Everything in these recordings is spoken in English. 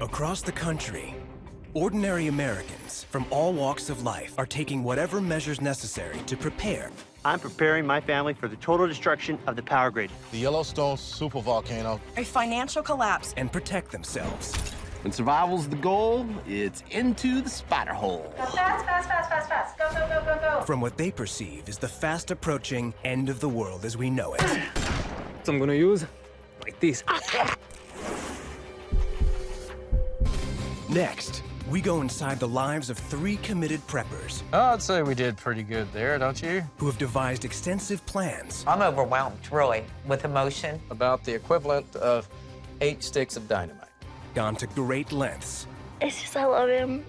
Across the country, ordinary Americans from all walks of life are taking whatever measures necessary to prepare. I'm preparing my family for the total destruction of the power grid. The Yellowstone supervolcano. A financial collapse. And protect themselves. When survival's the goal, it's into the spider hole. Go fast, fast, fast, fast, fast. Go, go, go, go, go. From what they perceive is the fast approaching end of the world as we know it. So I'm gonna use like this. Next, we go inside the lives of 3 committed preppers I'd say we did pretty good there, don't you? who have devised extensive plans I'm overwhelmed, really, with emotion. About the equivalent of 8 sticks of dynamite. gone to great lengths It's just I love him,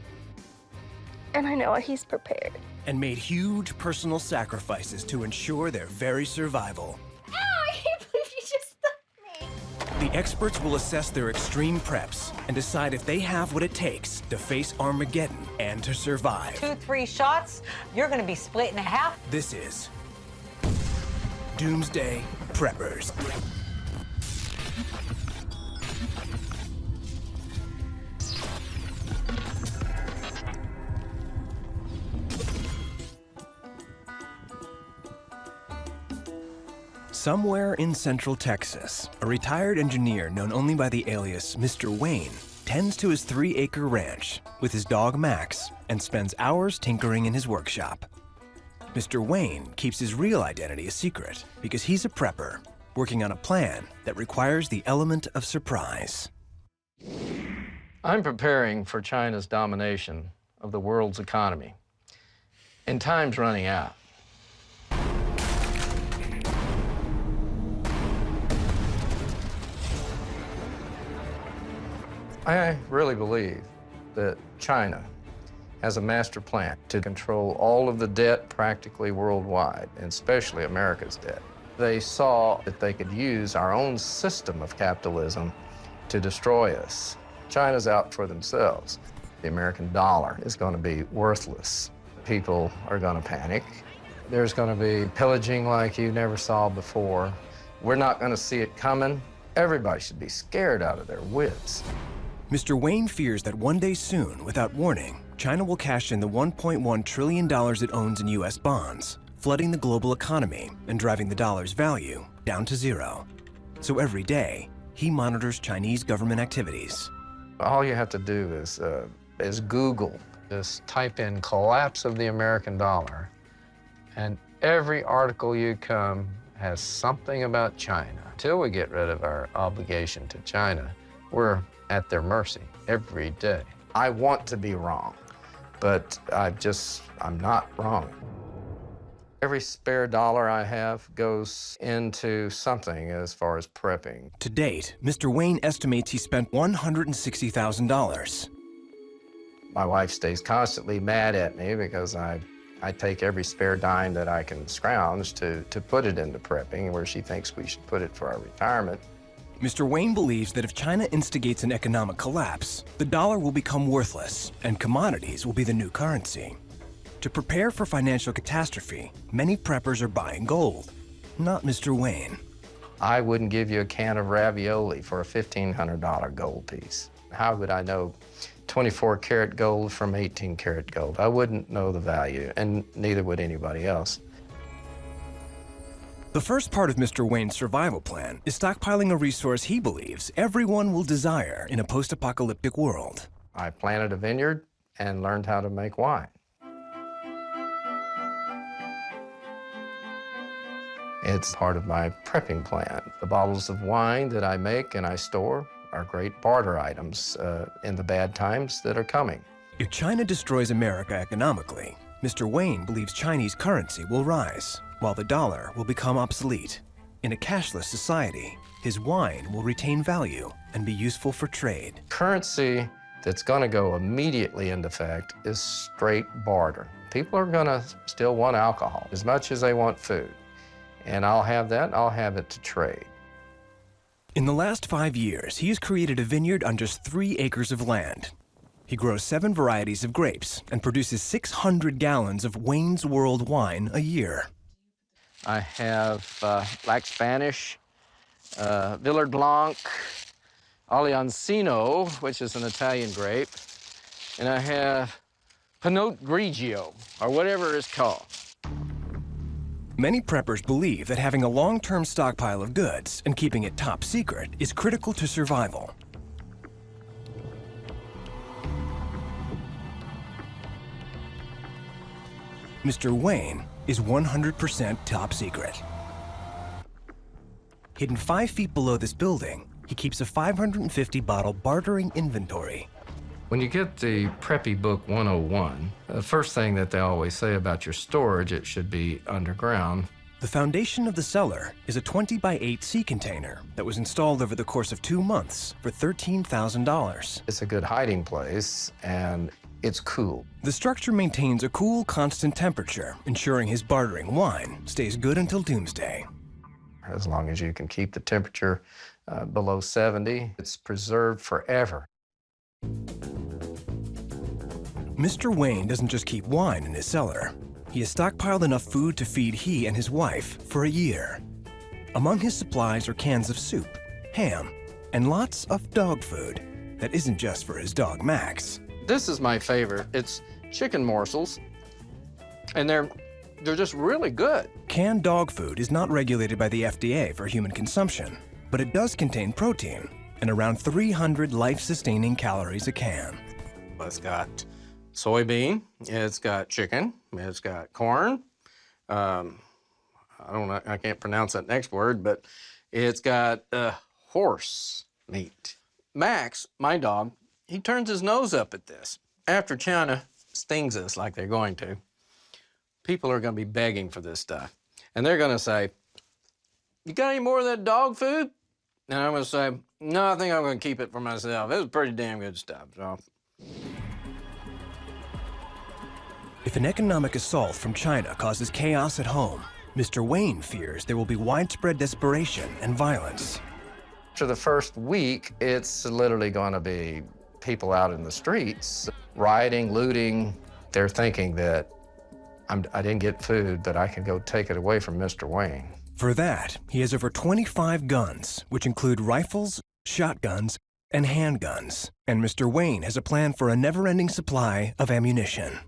and I know he's prepared. and made huge personal sacrifices to ensure their very survival. Ow, I can't believe you just stuck me. The experts will assess their extreme preps and decide if they have what it takes to face Armageddon and to survive. 2, 3 shots, you're gonna be split in half. This is Doomsday Preppers. Somewhere in Central Texas, a retired engineer known only by the alias Mr. Wayne tends to his 3-acre ranch with his dog Max and spends hours tinkering in his workshop. Mr. Wayne keeps his real identity a secret because he's a prepper working on a plan that requires the element of surprise. I'm preparing for China's domination of the world's economy. And time's running out. I really believe that China has a master plan to control all of the debt practically worldwide, and especially America's debt. They saw that they could use our own system of capitalism to destroy us. China's out for themselves. The American dollar is going to be worthless. People are going to panic. There's going to be pillaging like you never saw before. We're not going to see it coming. Everybody should be scared out of their wits. Mr. Wayne fears that one day soon, without warning, China will cash in the $1.1 trillion it owns in U.S. bonds, flooding the global economy and driving the dollar's value down to zero. So every day, he monitors Chinese government activities. All you have to do is Google. Just type in collapse of the American dollar, and every article you come has something about China. Till we get rid of our obligation to China, we're at their mercy every day. I want to be wrong, but I'm not wrong. Every spare dollar I have goes into something as far as prepping. To date, Mr. Wayne estimates he spent $160,000. My wife stays constantly mad at me because I take every spare dime that I can scrounge to put it into prepping, where she thinks we should put it for our retirement. Mr. Wayne believes that if China instigates an economic collapse, the dollar will become worthless and commodities will be the new currency. To prepare for financial catastrophe, many preppers are buying gold. Not Mr. Wayne. I wouldn't give you a can of ravioli for a $1,500 gold piece. How would I know 24-karat gold from 18-karat gold? I wouldn't know the value, and neither would anybody else. The first part of Mr. Wayne's survival plan is stockpiling a resource he believes everyone will desire in a post-apocalyptic world. I planted a vineyard and learned how to make wine. It's part of my prepping plan. The bottles of wine that I make and I store are great barter items in the bad times that are coming. If China destroys America economically, Mr. Wayne believes Chinese currency will rise, while the dollar will become obsolete. In a cashless society, his wine will retain value and be useful for trade. Currency that's going to go immediately into effect is straight barter. People are going to still want alcohol as much as they want food. And I'll have that, I'll have it to trade. In the last 5 years, he has created a vineyard on just 3 acres of land. He grows 7 varieties of grapes and produces 600 gallons of Wayne's World wine a year. I have Black Spanish, Villard Blanc, Aliancino, which is an Italian grape, and I have Pinot Grigio, or whatever it's called. Many preppers believe that having a long-term stockpile of goods and keeping it top secret is critical to survival. Mr. Wayne is 100% top secret. Hidden 5 feet below this building, he keeps a 550-bottle bartering inventory. When you get the Preppy Book 101, the first thing that they always say about your storage, it should be underground. The foundation of the cellar is a 20 by 8 sea container that was installed over the course of 2 months for $13,000. It's a good hiding place, and it's cool. The structure maintains a cool, constant temperature, ensuring his bartering wine stays good until doomsday. As long as you can keep the temperature below 70, it's preserved forever. Mr. Wayne doesn't just keep wine in his cellar. He has stockpiled enough food to feed he and his wife for a year. Among his supplies are cans of soup, ham, and lots of dog food that isn't just for his dog, Max. This is my favorite. It's chicken morsels, and they're just really good. Canned dog food is not regulated by the FDA for human consumption, but it does contain protein and around 300 life-sustaining calories a can. It's got soybean, it's got chicken, it's got corn. I can't pronounce that next word, but it's got horse meat. Max, my dog, he turns his nose up at this. After China stings us like they're going to, people are going to be begging for this stuff. And they're going to say, "You got any more of that dog food?" And I'm going to say, "No, I think I'm going to keep it for myself. It was pretty damn good stuff." So. If an economic assault from China causes chaos at home, Mr. Wayne fears there will be widespread desperation and violence. After the first week, it's literally going to be people out in the streets, rioting, looting. They're thinking that I didn't get food, but I can go take it away from Mr. Wayne. For that, he has over 25 guns, which include rifles, shotguns, and handguns. And Mr. Wayne has a plan for a never-ending supply of ammunition.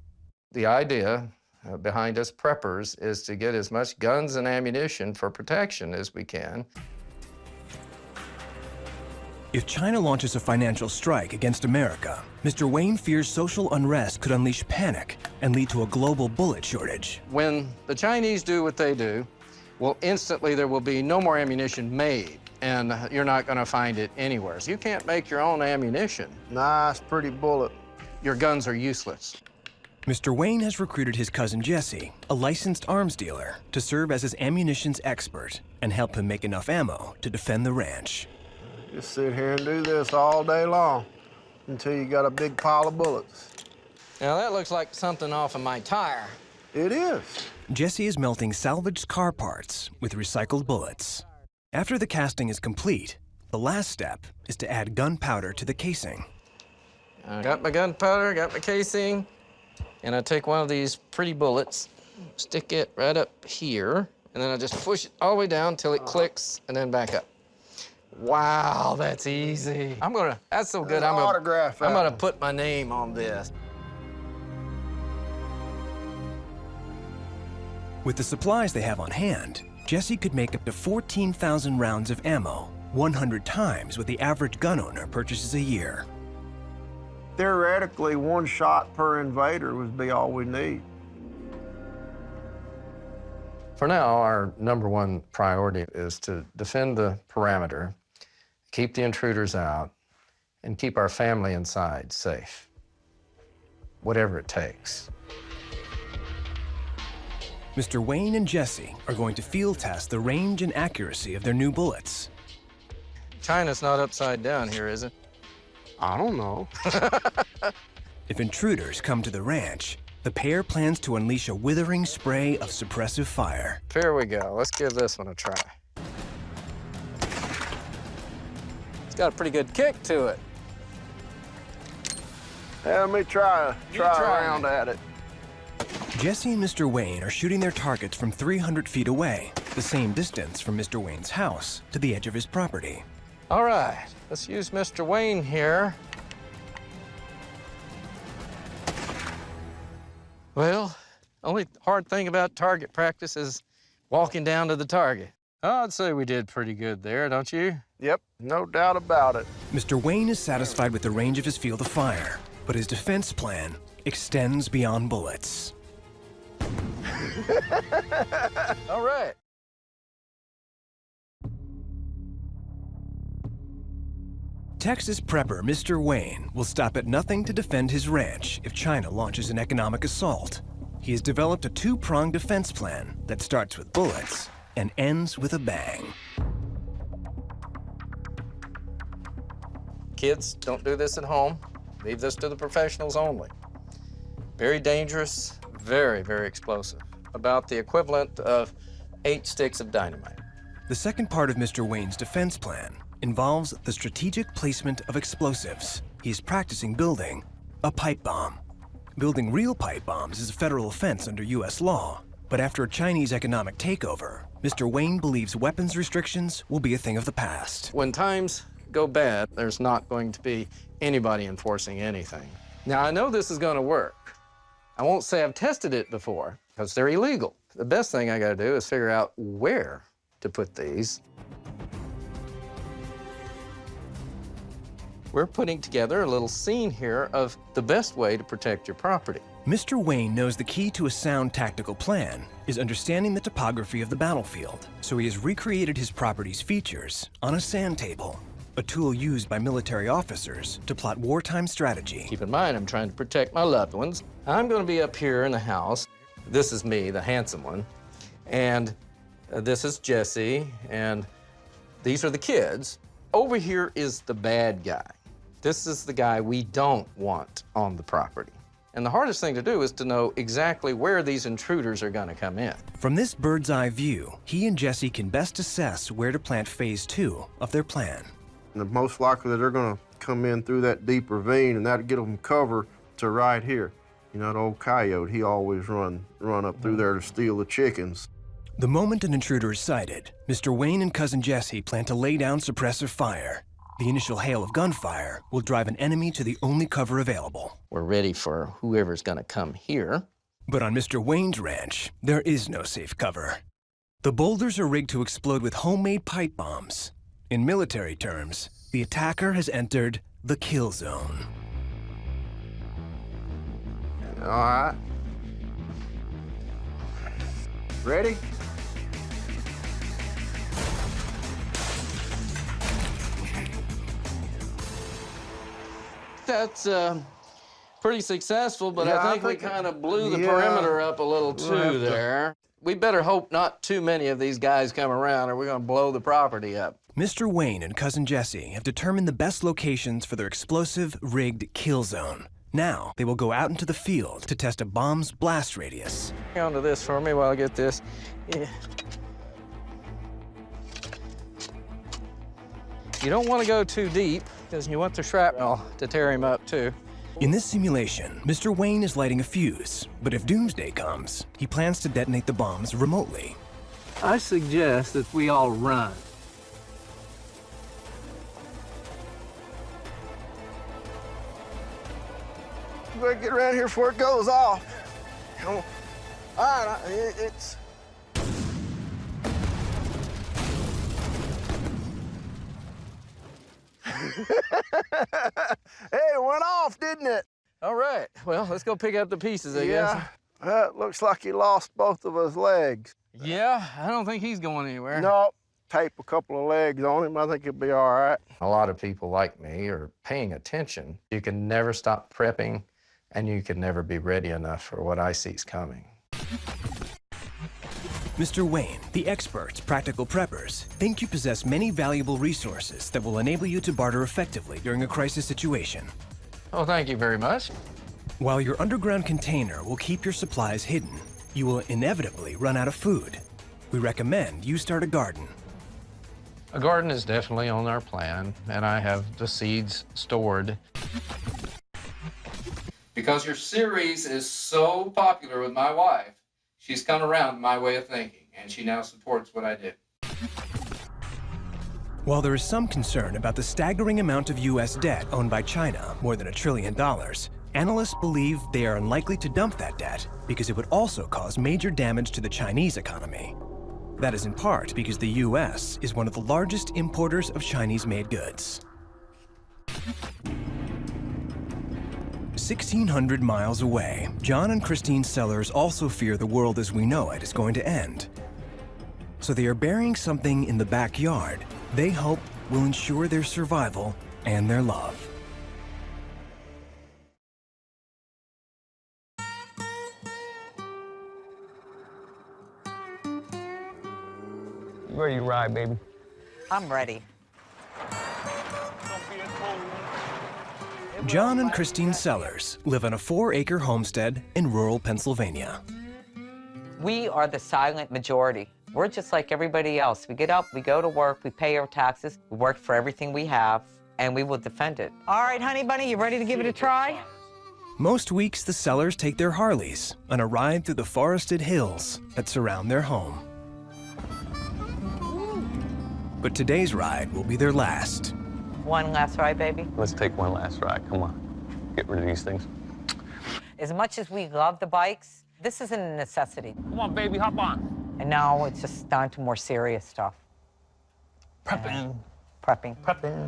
The idea behind us preppers is to get as much guns and ammunition for protection as we can. If China launches a financial strike against America, Mr. Wayne fears social unrest could unleash panic and lead to a global bullet shortage. When the Chinese do what they do, well, instantly there will be no more ammunition made, and you're not going to find it anywhere. So you can't make your own ammunition. Nice, pretty bullet. Your guns are useless. Mr. Wayne has recruited his cousin Jesse, a licensed arms dealer, to serve as his ammunitions expert and help him make enough ammo to defend the ranch. Just sit here and do this all day long until you got a big pile of bullets. Now that looks like something off of my tire. It is. Jesse is melting salvaged car parts with recycled bullets. After the casting is complete, the last step is to add gunpowder to the casing. I got my gunpowder, got my casing, and I take one of these pretty bullets, stick it right up here, and then I just push it all the way down until it clicks, and then back up. Wow, that's easy. That's so good, I'm gonna put my name on this. With the supplies they have on hand, Jesse could make up to 14,000 rounds of ammo, 100 times what the average gun owner purchases a year. Theoretically, one shot per invader would be all we need. For now, our #1 priority is to defend the perimeter, keep the intruders out, and keep our family inside safe, whatever it takes. Mr. Wayne and Jesse are going to field test the range and accuracy of their new bullets. China's not upside down here, is it? I don't know. If intruders come to the ranch, the pair plans to unleash a withering spray of suppressive fire. Here we go. Let's give this one a try. It's got a pretty good kick to it. Hey, let me try a round at it. Jesse and Mr. Wayne are shooting their targets from 300 feet away, the same distance from Mr. Wayne's house to the edge of his property. All right, let's use Mr. Wayne here. Well, only hard thing about target practice is walking down to the target. I'd say we did pretty good there, don't you? Yep, no doubt about it. Mr. Wayne is satisfied with the range of his field of fire, but his defense plan extends beyond bullets. All right. Texas prepper Mr. Wayne will stop at nothing to defend his ranch if China launches an economic assault. He has developed a two-pronged defense plan that starts with bullets and ends with a bang. Kids, don't do this at home. Leave this to the professionals only. Very dangerous, very, very explosive. About the equivalent of 8 sticks of dynamite. The second part of Mr. Wayne's defense plan involves the strategic placement of explosives. He's practicing building a pipe bomb. Building real pipe bombs is a federal offense under U.S. law, but after a Chinese economic takeover, Mr. Wayne believes weapons restrictions will be a thing of the past. When times go bad, there's not going to be anybody enforcing anything. Now, I know this is going to work. I won't say I've tested it before, because they're illegal. The best thing I got to do is figure out where to put these. We're putting together a little scene here of the best way to protect your property. Mr. Wayne knows the key to a sound tactical plan is understanding the topography of the battlefield, so he has recreated his property's features on a sand table, a tool used by military officers to plot wartime strategy. Keep in mind, I'm trying to protect my loved ones. I'm going to be up here in the house. This is me, the handsome one, and this is Jesse, and these are the kids. Over here is the bad guy. This is the guy we don't want on the property. And the hardest thing to do is to know exactly where these intruders are going to come in. From this bird's eye view, he and Jesse can best assess where to plant phase 2 of their plan. And the most likely that they're going to come in through that deep ravine, and that'll get them cover to right here. You know, the old coyote, he always run up through there to steal the chickens. The moment an intruder is sighted, Mr. Wayne and cousin Jesse plan to lay down suppressive fire. The initial hail of gunfire will drive an enemy to the only cover available. We're ready for whoever's going to come here. But on Mr. Wayne's ranch, there is no safe cover. The boulders are rigged to explode with homemade pipe bombs. In military terms, the attacker has entered the kill zone. All right. Ready? That's pretty successful, but Yeah, I think we kind of blew the perimeter up a little too there. We better hope not too many of these guys come around or we're going to blow the property up. Mr. Wayne and cousin Jesse have determined the best locations for their explosive rigged kill zone. Now, they will go out into the field to test a bomb's blast radius. Hang on to this for me while I get this. Yeah. You don't want to go too deep because you want the shrapnel to tear him up too. In this simulation, Mr. Wayne is lighting a fuse, but if doomsday comes, he plans to detonate the bombs remotely. I suggest that we all run. You better get around here before it goes off. Come on. All right, it's... Hey, it went off, didn't it? All right, well, let's go pick up the pieces, I guess. It looks like he lost both of his legs. Yeah, I don't think he's going anywhere. No, tape a couple of legs on him. I think he'll be all right. A lot of people like me are paying attention. You can never stop prepping, and you can never be ready enough for what I see is coming. Mr. Wayne, the experts, practical preppers, think you possess many valuable resources that will enable you to barter effectively during a crisis situation. Oh, thank you very much. While your underground container will keep your supplies hidden, you will inevitably run out of food. We recommend you start a garden. A garden is definitely on our plan, and I have the seeds stored. Because your series is so popular with my wife, she's come around my way of thinking, and she now supports what I do. While there is some concern about the staggering amount of U.S. debt owned by China, more than $1 trillion, analysts believe they are unlikely to dump that debt because it would also cause major damage to the Chinese economy. That is in part because the U.S. is one of the largest importers of Chinese-made goods. 1,600 miles away, John and Christine Sellers also fear the world as we know it is going to end. So they are burying something in the backyard they hope will ensure their survival and their love. You ready to ride, baby? I'm ready. John and Christine Sellers live on a 4-acre homestead in rural Pennsylvania. We are the silent majority. We're just like everybody else. We get up, we go to work, we pay our taxes, we work for everything we have, and we will defend it. All right, honey bunny, you ready to give it a try? Most weeks, the Sellers take their Harleys on a ride through the forested hills that surround their home. But today's ride will be their last. One last ride, baby. Let's take one last ride. Come on. Get rid of these things. As much as we love the bikes, this isn't a necessity. Come on, baby, hop on. And now it's just down to more serious stuff. Prepping. Prepping.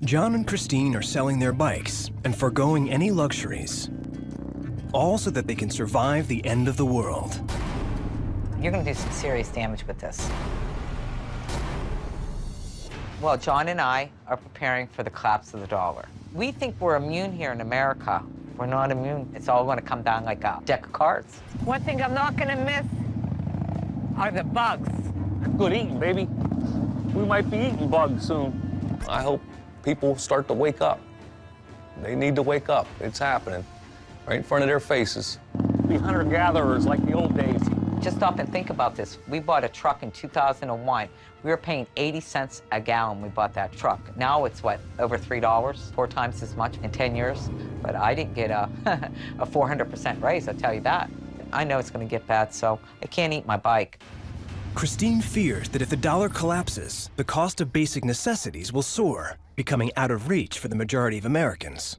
John and Christine are selling their bikes and foregoing any luxuries, all so that they can survive the end of the world. You're gonna do some serious damage with this. Well, John and I are preparing for the collapse of the dollar. We think we're immune here in America. We're not immune. It's all gonna come down like a deck of cards. One thing I'm not gonna miss are the bugs. Good eating, baby. We might be eating bugs soon. I hope people start to wake up. They need to wake up. It's happening right in front of their faces. Be hunter-gatherers like the old days. Just stop and think about this. We bought a truck in 2001. We were paying 80 cents a gallon we bought that truck. Now it's what, over $3, 4 times as much in 10 years? But I didn't get a 400% raise, I'll tell you that. I know it's gonna get bad, so I can't eat my bike. Christine fears that if the dollar collapses, the cost of basic necessities will soar, becoming out of reach for the majority of Americans.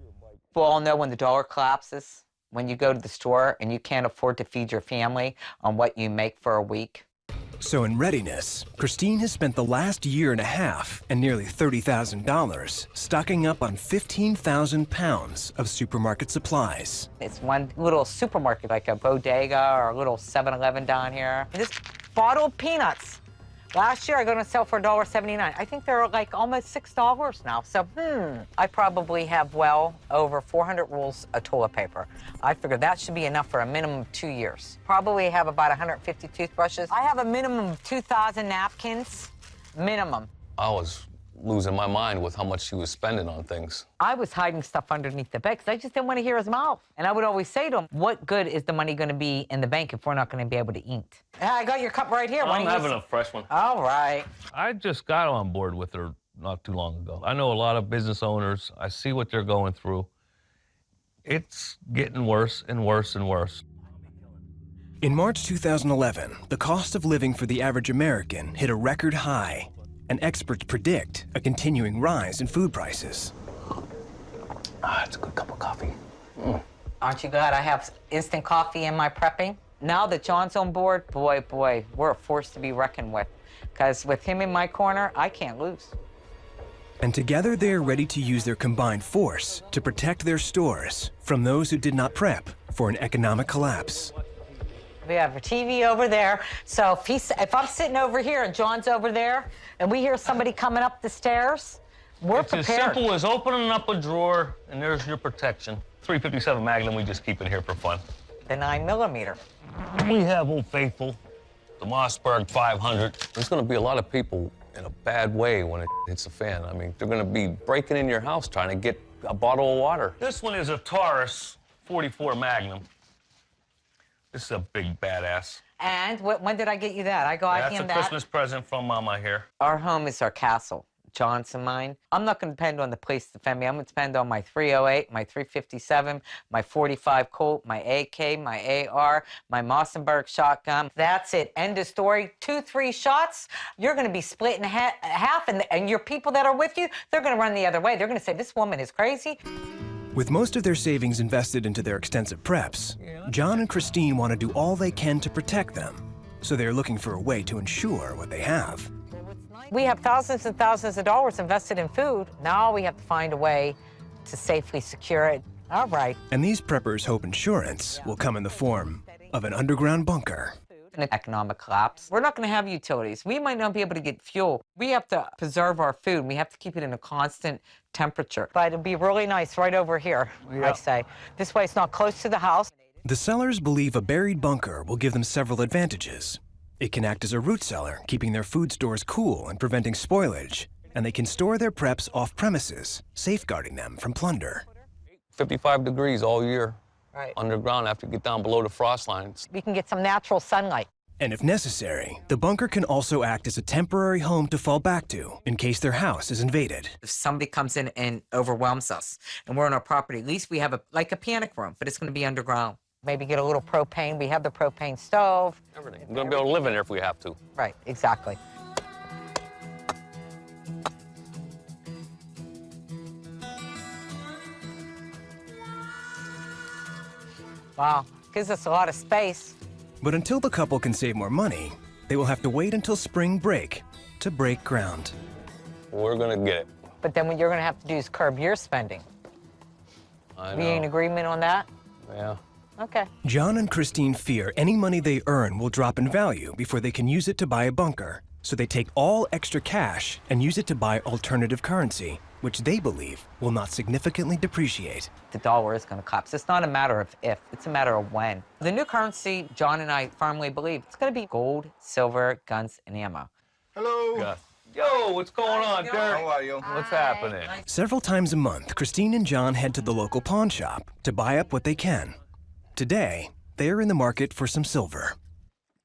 We all know when the dollar collapses, when you go to the store and you can't afford to feed your family on what you make for a week. So in readiness, Christine has spent the last year and a half and nearly $30,000 stocking up on 15,000 pounds of supermarket supplies. It's one little supermarket, like a bodega or a little 7-Eleven down here. This bottle of peanuts. Last year, I got to sell for $1.79. I think they're like almost $6 now. So, I probably have well over 400 rolls of toilet paper. I figure that should be enough for a minimum of 2 years. Probably have about 150 toothbrushes. I have a minimum of 2,000 napkins, minimum. I was losing my mind with how much she was spending on things. I was hiding stuff underneath the bed because I just didn't want to hear his mouth. And I would always say to him, what good is the money going to be in the bank if we're not going to be able to eat? I got your cup right here. I'm having a fresh one. All right. I just got on board with her not too long ago. I know a lot of business owners. I see what they're going through. It's getting worse and worse and worse. In March 2011, the cost of living for the average American hit a record high, and experts predict a continuing rise in food prices. It's a good cup of coffee. Aren't you glad I have instant coffee in my prepping? Now that John's on board, boy, we're a force to be reckoned with. Because with him in my corner, I can't lose. And together they are ready to use their combined force to protect their stores from those who did not prep for an economic collapse. We have a TV over there, so if I'm sitting over here and John's over there, and we hear somebody coming up the stairs, we're prepared. It's as simple as opening up a drawer, and there's your protection. 357 Magnum, we just keep in here for fun. The 9mm. We have Old Faithful, the Mossberg 500. There's gonna be a lot of people in a bad way when it hits the fan. I mean, they're gonna be breaking in your house trying to get a bottle of water. This one is a Taurus 44 Magnum. This is a big badass. And when did I get you that? I got him that. That's a Christmas present from Mama here. Our home is our castle. Johnson mine. I'm not going to depend on the police to defend me. I'm going to depend on my .308, my .357, my .45 Colt, my AK, my AR, my Mossberg shotgun. That's it. End of story. 2-3 shots, you're going to be split in half, and your people that are with you, they're going to run the other way. They're going to say, this woman is crazy. With most of their savings invested into their extensive preps, John and Christine want to do all they can to protect them. So they're looking for a way to ensure what they have. We have thousands and thousands of dollars invested in food. Now we have to find a way to safely secure it. All right. And these preppers hope insurance will come in the form of an underground bunker. An economic collapse. We're not going to have utilities. We might not be able to get fuel. We have to preserve our food. We have to keep it in a constant temperature. But it'd be really nice right over here, I say. This way it's not close to the house. The sellers believe a buried bunker will give them several advantages. It can act as a root cellar, keeping their food stores cool and preventing spoilage. And they can store their preps off premises, safeguarding them from plunder. 55 degrees all year. Right. Underground after you get down below the frost lines. We can get some natural sunlight. And if necessary, the bunker can also act as a temporary home to fall back to in case their house is invaded. If somebody comes in and overwhelms us and we're on our property, at least we have like a panic room, but it's going to be underground. Maybe get a little propane. We have the propane stove. Everything. We're going to be able to live in there if we have to. Right, exactly. Wow, gives us a lot of space. But until the couple can save more money, they will have to wait until spring break to break ground. We're going to get it. But then what you're going to have to do is curb your spending. I know. We in agreement on that? Yeah. Okay. John and Christine fear any money they earn will drop in value before they can use it to buy a bunker. So they take all extra cash and use it to buy alternative currency, which they believe will not significantly depreciate. The dollar is going to collapse. It's not a matter of if, it's a matter of when. The new currency, John and I firmly believe, it's going to be gold, silver, guns, and ammo. Hello. Yeah. Yo, what's going on, Dirk? How are you? What's happening? Several times a month, Christine and John head to the local pawn shop to buy up what they can. Today, they are in the market for some silver.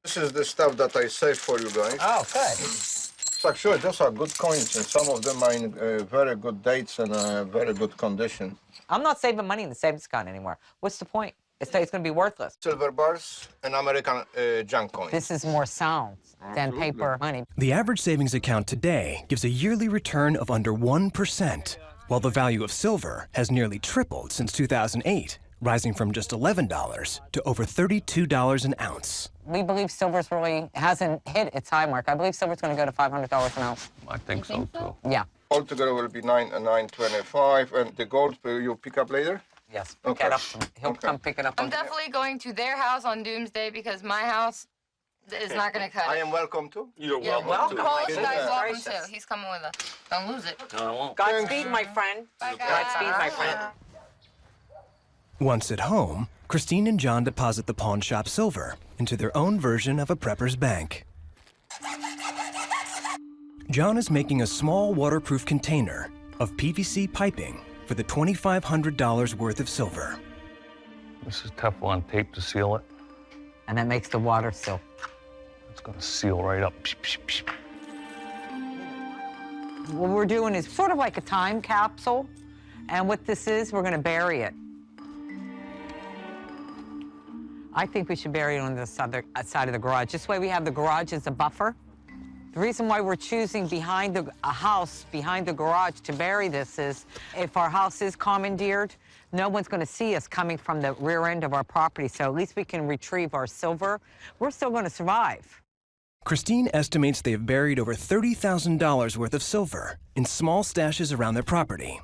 This is the stuff that I saved for you guys. Oh, good. It's actually, those are good coins, and some of them are in very good dates and very good condition. I'm not saving money in the savings account anymore. What's the point? It's going to be worthless. Silver bars and American junk coins. This is more sound than paper money. The average savings account today gives a yearly return of under 1%, while the value of silver has nearly tripled since 2008, rising from just $11 to over $32 an ounce. We believe silver's really hasn't hit its high mark. I believe silver's going to go to $500 an ounce. I think so, too. Yeah. Altogether will be $925, and the gold you pick up later? Yes. Okay. Pick it up. He'll come pick it up. I'm definitely going to their house on Doomsday because my house is not going to cut I it. am welcome too. You're Yeah, welcome. Polish Yeah. guy's welcome Gracious. too. He's coming with us. Don't lose it. No, I won't. Godspeed, my friend. Bye, guys. Godspeed, my friend. Once at home, Christine and John deposit the pawn shop silver into their own version of a prepper's bank. John is making a small waterproof container of PVC piping for the $2,500 worth of silver. This is Teflon tape to seal it. And that makes the water seal. It's going to seal right up. What we're doing is sort of like a time capsule. And what this is, we're going to bury it. I think we should bury it on the side of the garage. This way we have the garage as a buffer. The reason why we're choosing behind a house, behind the garage to bury this is if our house is commandeered, no one's going to see us coming from the rear end of our property, so at least we can retrieve our silver. We're still going to survive. Christine estimates they have buried over $30,000 worth of silver in small stashes around their property.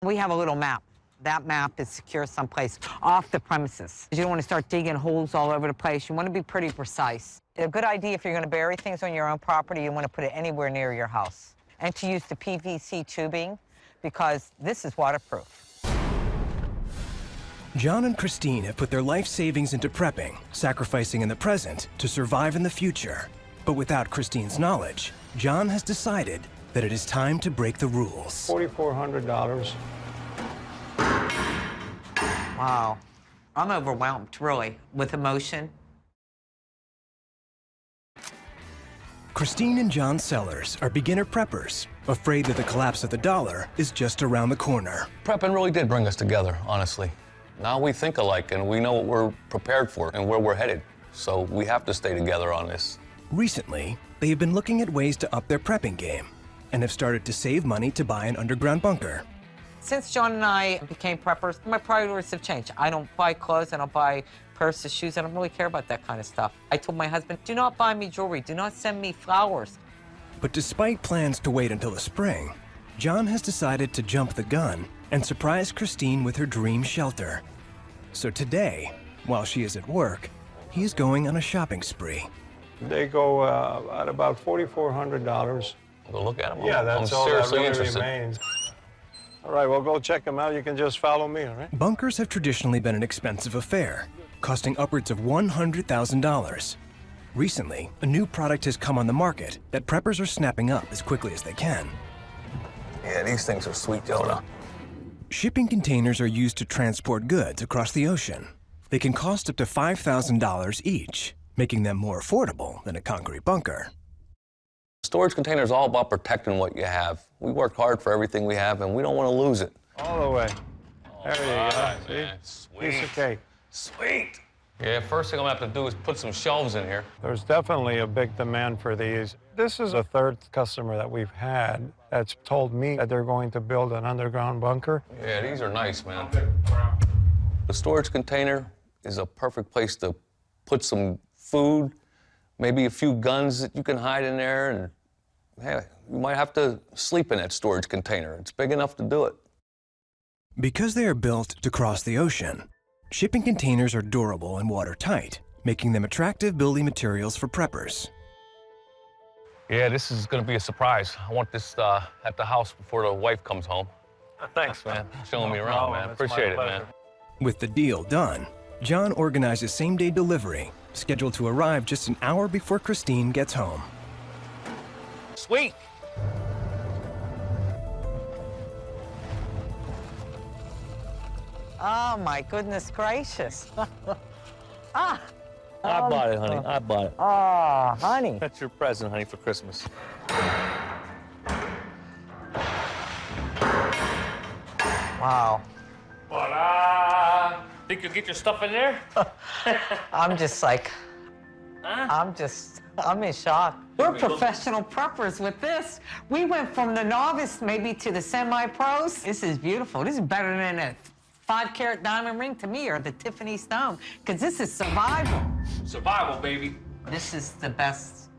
We have a little map. That map is secure someplace off the premises. You don't want to start digging holes all over the place. You want to be pretty precise. A good idea if you're going to bury things on your own property, you want to put it anywhere near your house. And to use the PVC tubing, because this is waterproof. John and Christine have put their life savings into prepping, sacrificing in the present to survive in the future. But without Christine's knowledge, John has decided that it is time to break the rules. $4,400. Wow. I'm overwhelmed, really, with emotion. Christine and John Sellers are beginner preppers afraid that the collapse of the dollar is just around the corner. Prepping really did bring us together, honestly. Now we think alike and we know what we're prepared for and where we're headed. So we have to stay together on this. Recently, they have been looking at ways to up their prepping game and have started to save money to buy an underground bunker. Since John and I became preppers, my priorities have changed. I don't buy clothes, I don't buy purses, shoes, I don't really care about that kind of stuff. I told my husband, do not buy me jewelry, do not send me flowers. But despite plans to wait until the spring, John has decided to jump the gun and surprise Christine with her dream shelter. So today, while she is at work, he is going on a shopping spree. They go at about $4,400. We'll look at them. Yeah, that's I'm all that seriously really interested. remains. All right, well, go check them out. You can just follow me, all right? Bunkers have traditionally been an expensive affair, costing upwards of $100,000. Recently, a new product has come on the market that preppers are snapping up as quickly as they can. Yeah, these things are sweet, Yoda. Shipping containers are used to transport goods across the ocean. They can cost up to $5,000 each, making them more affordable than a concrete bunker. Storage container is all about protecting what you have. We worked hard for everything we have, and we don't want to lose it. All the way. There you go. Right, See? man. Sweet. Piece of cake. Sweet. Yeah, first thing I'm gonna have to do is put some shelves in here. There's definitely a big demand for these. This is a third customer that we've had that's told me that they're going to build an underground bunker. Yeah, these are nice, man. The storage container is a perfect place to put some food, maybe a few guns that you can hide in there, and hey, you might have to sleep in that storage container. It's big enough to do it. Because they are built to cross the ocean, shipping containers are durable and watertight, making them attractive building materials for preppers. Yeah, this is gonna be a surprise. I want this at the house before the wife comes home. Thanks, man. Showing me around, man. Appreciate it, man. With the deal done, John organizes same-day delivery, scheduled to arrive just an hour before Christine gets home. Sweet. Oh my goodness gracious. Ah. I bought it, honey. I bought it. Oh, honey. That's your present, honey, for Christmas. Wow. Think you'll get your stuff in there? I'm just like, I'm in shock. We're professional preppers with this. We went from the novice maybe to the semi-pros. This is beautiful. This is better than a 5-carat diamond ring to me or the Tiffany stone, because this is survival. Survival, baby. This is the best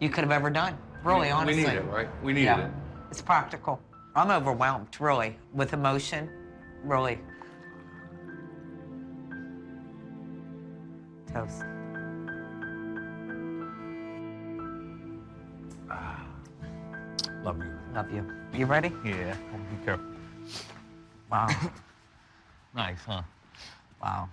you could have ever done, really, honestly. We need it, right? We needed it. It's practical. I'm overwhelmed, really, with emotion, really. Toast. Love you. Love you. You ready? Yeah. Be careful. Wow. Nice, huh? Wow.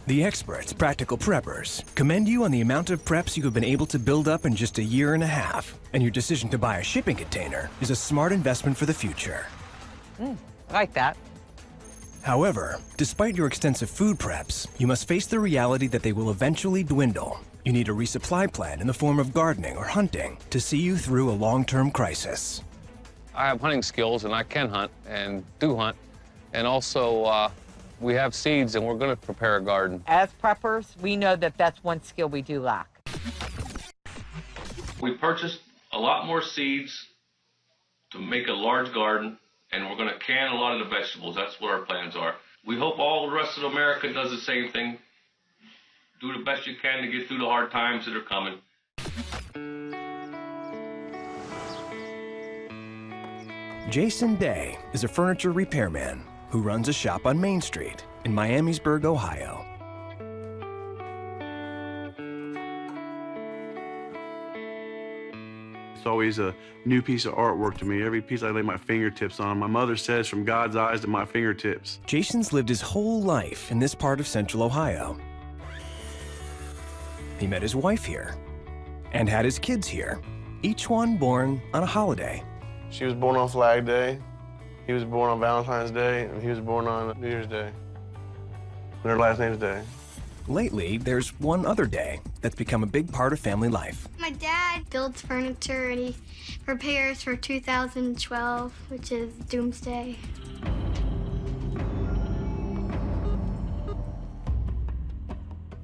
The experts, Practical Preppers, commend you on the amount of preps you have been able to build up in just a year and a half, and your decision to buy a shipping container is a smart investment for the future. I like that. However, despite your extensive food preps, you must face the reality that they will eventually dwindle. You need a resupply plan in the form of gardening or hunting to see you through a long-term crisis. I have hunting skills, and I can hunt and do hunt. And also, we have seeds, and we're going to prepare a garden. As preppers, we know that that's one skill we do lack. We purchased a lot more seeds to make a large garden, and we're going to can a lot of the vegetables. That's what our plans are. We hope all the rest of America does the same thing. Do the best you can to get through the hard times that are coming. Jason Day is a furniture repairman who runs a shop on Main Street in Miamisburg, Ohio. It's always a new piece of artwork to me. Every piece I lay my fingertips on. My mother says, from God's eyes to my fingertips. Jason's lived his whole life in this part of Central Ohio. He met his wife here and had his kids here, each one born on a holiday. She was born on Flag Day, he was born on Valentine's Day, and he was born on New Year's Day. And her last name's Day. Lately, there's one other day that's become a big part of family life. My dad builds furniture and he prepares for 2012, which is Doomsday.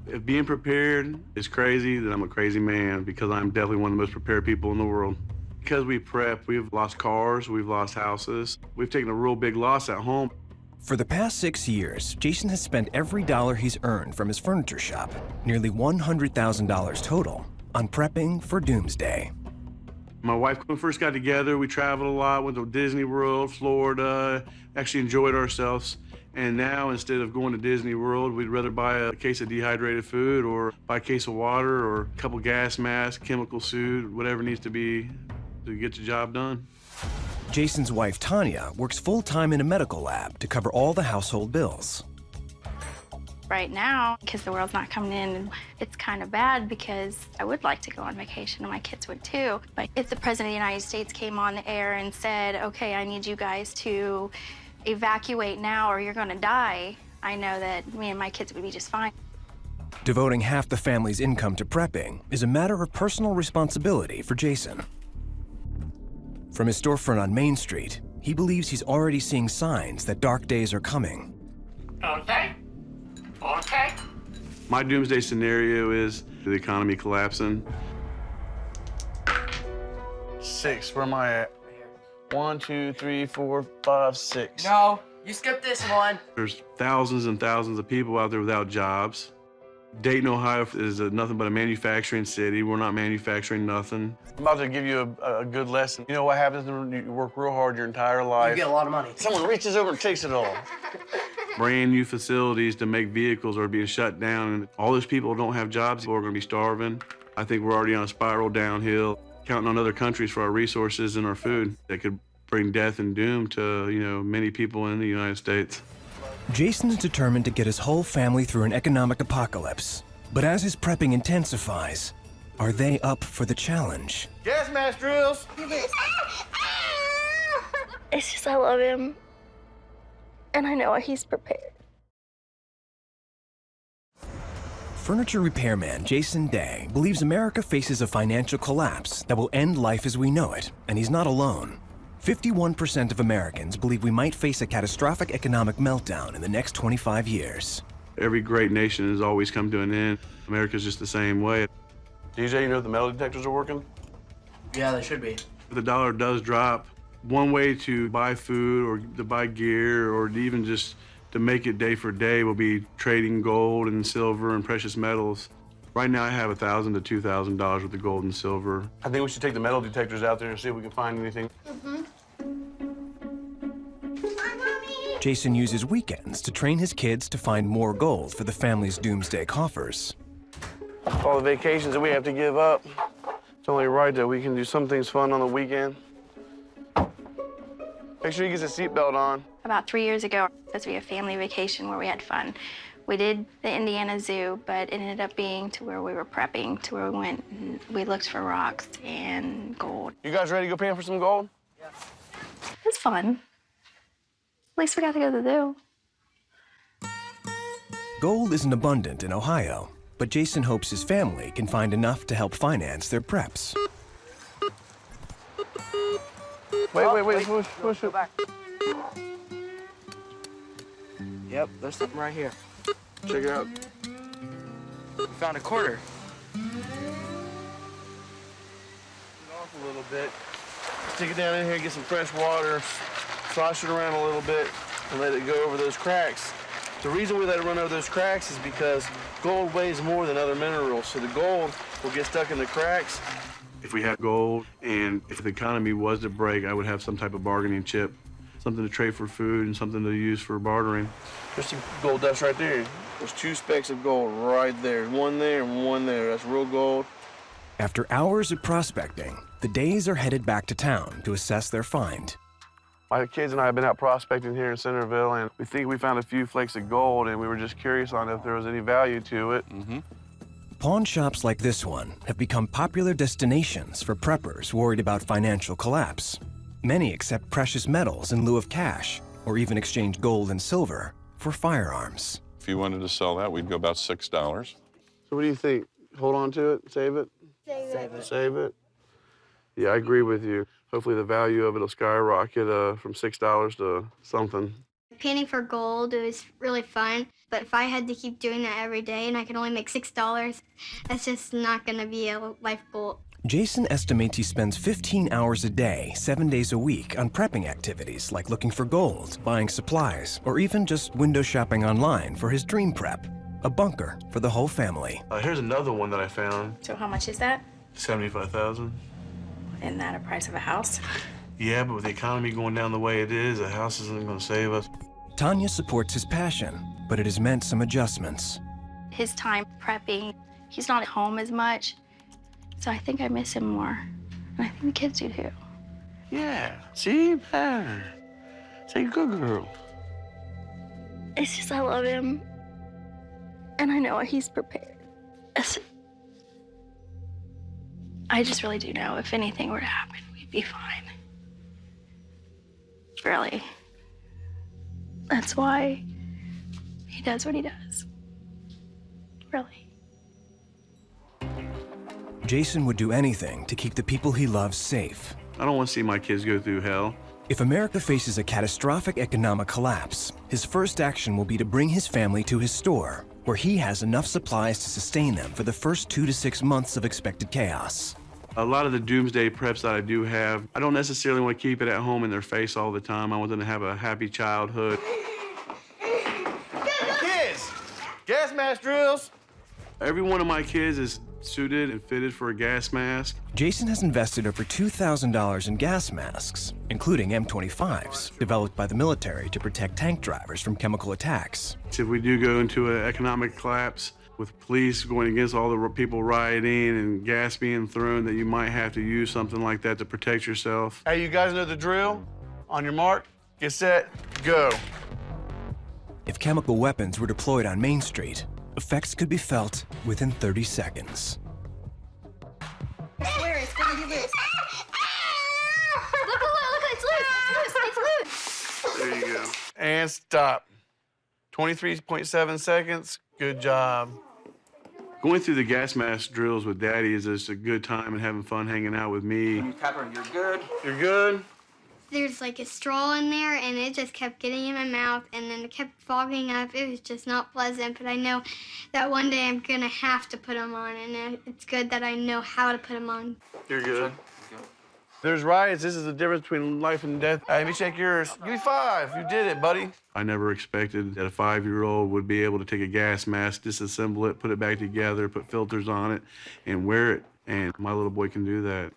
If being prepared is crazy, then I'm a crazy man because I'm definitely one of the most prepared people in the world. Because we prep, we've lost cars, we've lost houses. We've taken a real big loss at home. For the past 6 years, Jason has spent every dollar he's earned from his furniture shop, nearly $100,000 total, on prepping for Doomsday. My wife, when we first got together, we traveled a lot, went to Disney World, Florida, actually enjoyed ourselves. And now, instead of going to Disney World, we'd rather buy a case of dehydrated food or buy a case of water or a couple gas masks, chemical suit, whatever needs to be to get the job done. Jason's wife, Tanya, works full-time in a medical lab to cover all the household bills. Right now, because the world's not coming in, it's kind of bad because I would like to go on vacation and my kids would too. But if the President of the United States came on the air and said, okay, I need you guys to evacuate now or you're gonna die, I know that me and my kids would be just fine. Devoting half the family's income to prepping is a matter of personal responsibility for Jason. From his storefront on Main Street, he believes he's already seeing signs that dark days are coming. Okay. Okay. My doomsday scenario is the economy collapsing. 6, where am I at? 1, 2, 3, 4, 5, 6. No, you skipped this one. There's thousands and thousands of people out there without jobs. Dayton, Ohio is nothing but a manufacturing city. We're not manufacturing nothing. I'm about to give you a good lesson. You know what happens when you work real hard your entire life? You get a lot of money. Someone reaches over and takes it all. Brand new facilities to make vehicles are being shut down, and all those people don't have jobs. People are going to be starving. I think we're already on a spiral downhill, counting on other countries for our resources and our food that could bring death and doom to, many people in the United States. Jason is determined to get his whole family through an economic apocalypse. But as his prepping intensifies, are they up for the challenge? Gas mask drills. It's just I love him, and I know he's prepared. Furniture repairman Jason Day believes America faces a financial collapse that will end life as we know it, and he's not alone. 51% of Americans believe we might face a catastrophic economic meltdown in the next 25 years. Every great nation has always come to an end. America's just the same way. DJ, you know if the metal detectors are working? Yeah, they should be. If the dollar does drop, one way to buy food or to buy gear or even just to make it day for day will be trading gold and silver and precious metals. Right now I have $1,000 to $2,000 worth of gold and silver. I think we should take the metal detectors out there and see if we can find anything. Jason uses weekends to train his kids to find more gold for the family's doomsday coffers. All the vacations that we have to give up, it's only right that we can do some things fun on the weekend. Make sure he gets a seatbelt on. About 3 years ago, it was supposed to be a family vacation where we had fun. We did the Indiana Zoo, but it ended up being to where we were prepping, to where we went and we looked for rocks and gold. You guys ready to go pan for some gold? Yeah. It was fun. At least we got to go to the zoo. Gold isn't abundant in Ohio, but Jason hopes his family can find enough to help finance their preps. Wait, push it. Back. Yep, there's something right here. Check it out. We found a quarter. Off a little bit. Stick it down in here, get some fresh water, slosh it around a little bit, and let it go over those cracks. The reason we let it run over those cracks is because gold weighs more than other minerals, so the gold will get stuck in the cracks. If we had gold and if the economy was to break, I would have some type of bargaining chip, something to trade for food and something to use for bartering. There's some gold dust right there. There's 2 specks of gold right there. One there and one there. That's real gold. After hours of prospecting, the Days are headed back to town to assess their find. My kids and I have been out prospecting here in Centerville, and we think we found a few flakes of gold, and we were just curious on if there was any value to it. Pawn shops like this one have become popular destinations for preppers worried about financial collapse. Many accept precious metals in lieu of cash, or even exchange gold and silver for firearms. If you wanted to sell that, we'd go about $6. So what do you think? Hold on to it? Save it? Save it. Save it? Yeah, I agree with you. Hopefully the value of it will skyrocket from $6 to something. Painting for gold was really fun, but if I had to keep doing that every day and I could only make $6, that's just not gonna be a life goal. Jason estimates he spends 15 hours a day, 7 days a week on prepping activities like looking for gold, buying supplies, or even just window shopping online for his dream prep, a bunker for the whole family. Here's another one that I found. So how much is that? $75,000. Isn't that a price of a house? Yeah, but with the economy going down the way it is, a house isn't going to save us. Tanya supports his passion, but it has meant some adjustments. His time prepping, he's not at home as much, so I think I miss him more. And I think the kids do too. Yeah, see? Better. Say good girl. It's just I love him, and I know he's prepared. I just really do know if anything were to happen, we'd be fine. Really. That's why he does what he does. Really. Jason would do anything to keep the people he loves safe. I don't want to see my kids go through hell. If America faces a catastrophic economic collapse, his first action will be to bring his family to his store, where he has enough supplies to sustain them for the first 2 to 6 months of expected chaos. A lot of the doomsday preps that I do have, I don't necessarily want to keep it at home in their face all the time. I want them to have a happy childhood. Kids, gas mask drills. Every one of my kids is suited and fitted for a gas mask. Jason has invested over $2,000 in gas masks, including M25s, developed by the military to protect tank drivers from chemical attacks. If we do go into an economic collapse, with police going against all the people rioting and gas being thrown, that you might have to use something like that to protect yourself. Hey, you guys know the drill? On your mark, get set, go. If chemical weapons were deployed on Main Street, effects could be felt within 30 seconds. I swear it's gonna be loose. Look, it's loose. There you go. And stop. 23.7 seconds. Good job. Going through the gas mask drills with Daddy is just a good time and having fun hanging out with me. Catherine, you're good. You're good? There's like a straw in there, and it just kept getting in my mouth, and then it kept fogging up. It was just not pleasant, but I know that one day I'm gonna have to put them on, and it's good that I know how to put them on. You're good. There's riots. This is the difference between life and death. Hey, let me check yours. Give me 5. You did it, buddy. I never expected that a 5-year-old would be able to take a gas mask, disassemble it, put it back together, put filters on it, and wear it. And my little boy can do that.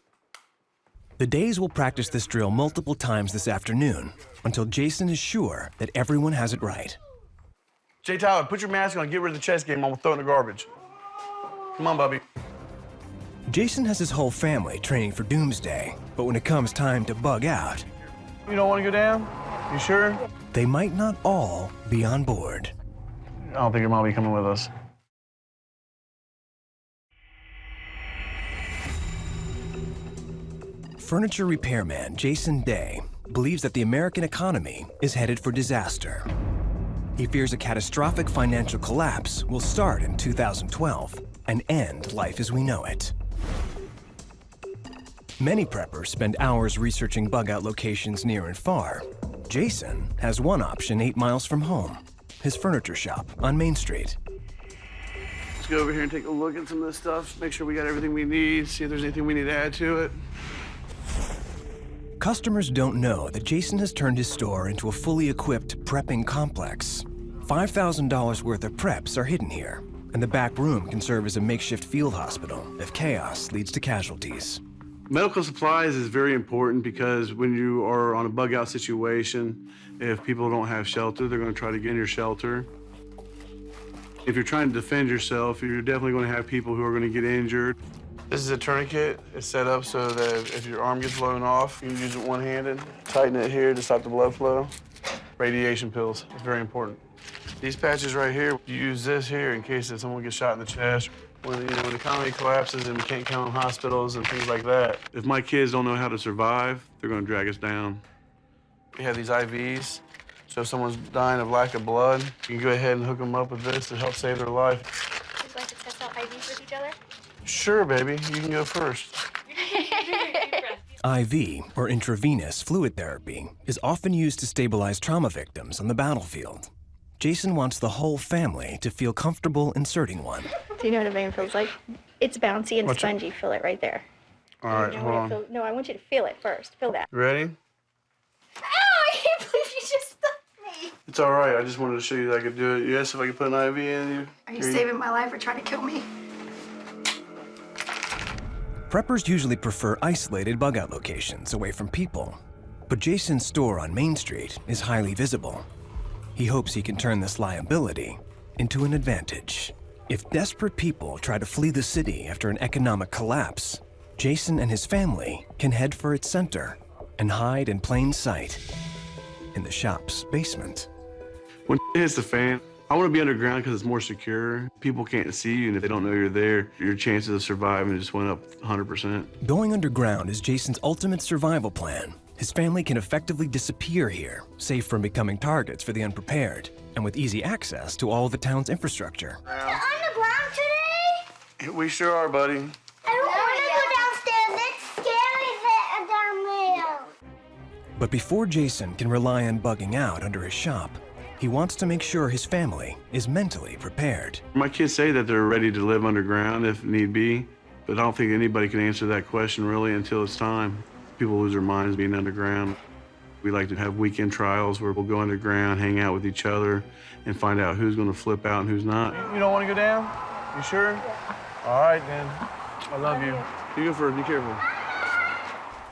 The Days will practice this drill multiple times this afternoon until Jason is sure that everyone has it right. Jay Tyler, put your mask on. Get rid of the chess game. I'm gonna throw it in the garbage. Come on, Bubby. Jason has his whole family training for doomsday, but when it comes time to bug out, You don't want to go down? You sure? they might not all be on board. I don't think your mom will be coming with us. Furniture repairman Jason Day believes that the American economy is headed for disaster. He fears a catastrophic financial collapse will start in 2012 and end life as we know it. Many preppers spend hours researching bug-out locations near and far. Jason has one option 8 miles from home, his furniture shop on Main Street. Let's go over here and take a look at some of this stuff, make sure we got everything we need, see if there's anything we need to add to it. Customers don't know that Jason has turned his store into a fully equipped prepping complex. $5,000 worth of preps are hidden here, and the back room can serve as a makeshift field hospital if chaos leads to casualties. Medical supplies is very important because when you are on a bug-out situation, if people don't have shelter, they're going to try to get in your shelter. If you're trying to defend yourself, you're definitely going to have people who are going to get injured. This is a tourniquet. It's set up so that if your arm gets blown off, you can use it one-handed. Tighten it here to stop the blood flow. Radiation pills, it's very important. These patches right here, you use this here in case if someone gets shot in the chest. When the economy collapses and we can't count on hospitals and things like that. If my kids don't know how to survive, they're going to drag us down. We have these IVs. So if someone's dying of lack of blood, you can go ahead and hook them up with this to help save their life. Would you like to test out IVs with each other? Sure, baby. You can go first. IV, or intravenous fluid therapy, is often used to stabilize trauma victims on the battlefield. Jason wants the whole family to feel comfortable inserting one. Do you know what a vein feels like? It's bouncy and Watch it. spongy. Feel it right there. All right, You know hold what it on. feels- No, I want you to feel it first. Feel that. Ready? Ow, I can't believe you just stuck me. It's all right. I just wanted to show you that I could do it. You asked if I could put an IV in you. Are you Here saving my life or trying to kill me? Preppers usually prefer isolated bug-out locations away from people, but Jason's store on Main Street is highly visible. He hopes he can turn this liability into an advantage. If desperate people try to flee the city after an economic collapse, Jason and his family can head for its center and hide in plain sight in the shop's basement. When it hits the fan, I want to be underground because it's more secure. People can't see you, and if they don't know you're there, your chances of surviving just went up 100%. Going underground is Jason's ultimate survival plan. His family can effectively disappear here, safe from becoming targets for the unprepared, and with easy access to all of the town's infrastructure. On the ground today? We sure are, buddy. I don't want to go downstairs. It's scary down there. But before Jason can rely on bugging out under his shop, he wants to make sure his family is mentally prepared. My kids say that they're ready to live underground if need be, but I don't think anybody can answer that question really until it's time. People lose their minds being underground. We like to have weekend trials where we'll go underground, hang out with each other, and find out who's going to flip out and who's not. You don't want to go down? You sure? All right, then. I love you. You go first. Be careful.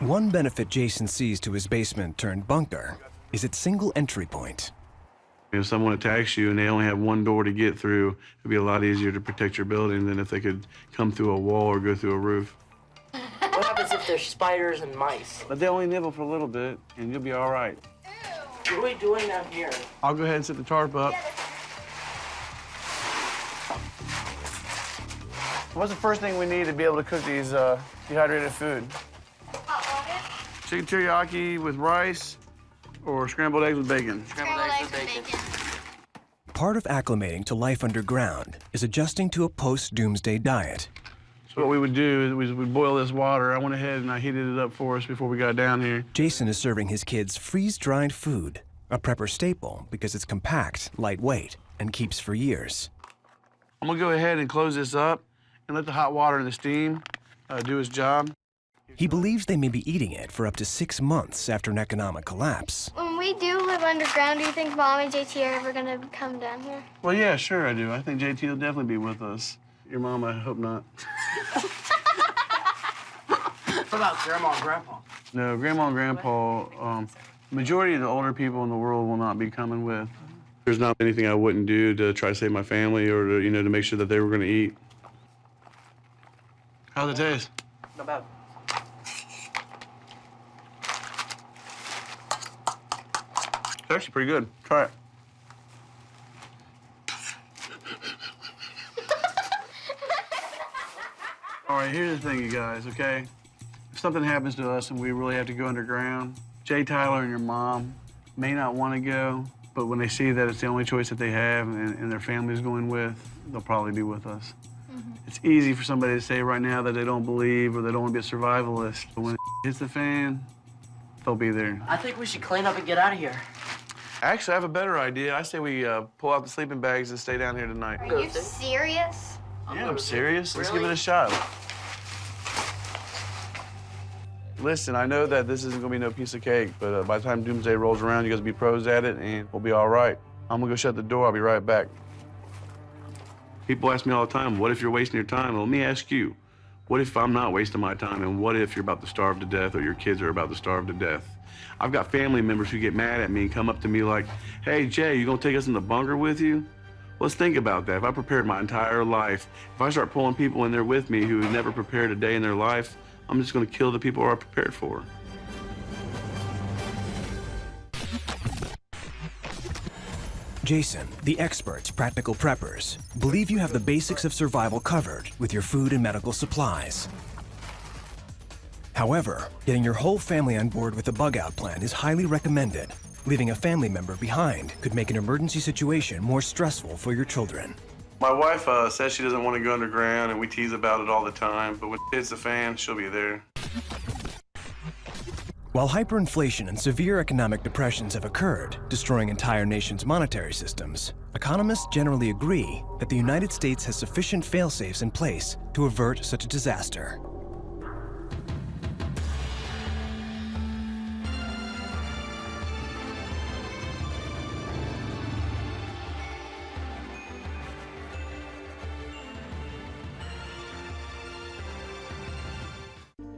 One benefit Jason sees to his basement turned bunker is its single entry point. If someone attacks you and they only have one door to get through, it'd be a lot easier to protect your building than if they could come through a wall or go through a roof. What happens if there's spiders and mice? But they only nibble for a little bit, and you'll be all right. What are we doing down here? I'll go ahead and set the tarp up. What's the first thing we need to be able to cook these dehydrated food? Chicken teriyaki with rice or scrambled eggs with bacon? Scrambled eggs with bacon. Part of acclimating to life underground is adjusting to a post-doomsday diet. So what we would do is we'd boil this water. I went ahead and I heated it up for us before we got down here. Jason is serving his kids freeze-dried food, a prepper staple because it's compact, lightweight, and keeps for years. I'm gonna go ahead and close this up and let the hot water and the steam do its job. He believes they may be eating it for up to 6 months after an economic collapse. When we do live underground, do you think Mom and JT are ever going to come down here? Well, yeah, sure I do. I think JT will definitely be with us. Your mom, I hope not. What about Grandma and Grandpa? No, Grandma and Grandpa, majority of the older people in the world will not be coming with. There's not anything I wouldn't do to try to save my family or to, to make sure that they were going to eat. How's it taste? Not bad. It's actually pretty good. Try it. All right, here's the thing, you guys, okay? If something happens to us and we really have to go underground, Jay Tyler and your mom may not want to go, but when they see that it's the only choice that they have and their family's going with, they'll probably be with us. It's easy for somebody to say right now that they don't believe or they don't want to be a survivalist, but when it hits the fan, they'll be there. I think we should clean up and get out of here. Actually, I have a better idea. I say we pull out the sleeping bags and stay down here tonight. Are you serious? Yeah, I'm serious. Let's give Really? it a shot. Listen, I know that this isn't gonna be no piece of cake, but by the time Doomsday rolls around, you guys will be pros at it, and we'll be all right. I'm gonna go shut the door. I'll be right back. People ask me all the time, what if you're wasting your time? Well, let me ask you, what if I'm not wasting my time, and what if you're about to starve to death or your kids are about to starve to death? I've got family members who get mad at me and come up to me like, hey, Jay, you gonna take us in the bunker with you? Let's think about that. If I prepared my entire life, if I start pulling people in there with me who have never prepared a day in their life, I'm just gonna kill the people who are prepared for. Jason, the experts, practical preppers, believe you have the basics of survival covered with your food and medical supplies. However, getting your whole family on board with the bug-out plan is highly recommended, Leaving a family member behind could make an emergency situation more stressful for your children. My wife says she doesn't want to go underground, and we tease about it all the time, but when it hits the fan, she'll be there. While hyperinflation and severe economic depressions have occurred, destroying entire nations' monetary systems, economists generally agree that the United States has sufficient fail-safes in place to avert such a disaster.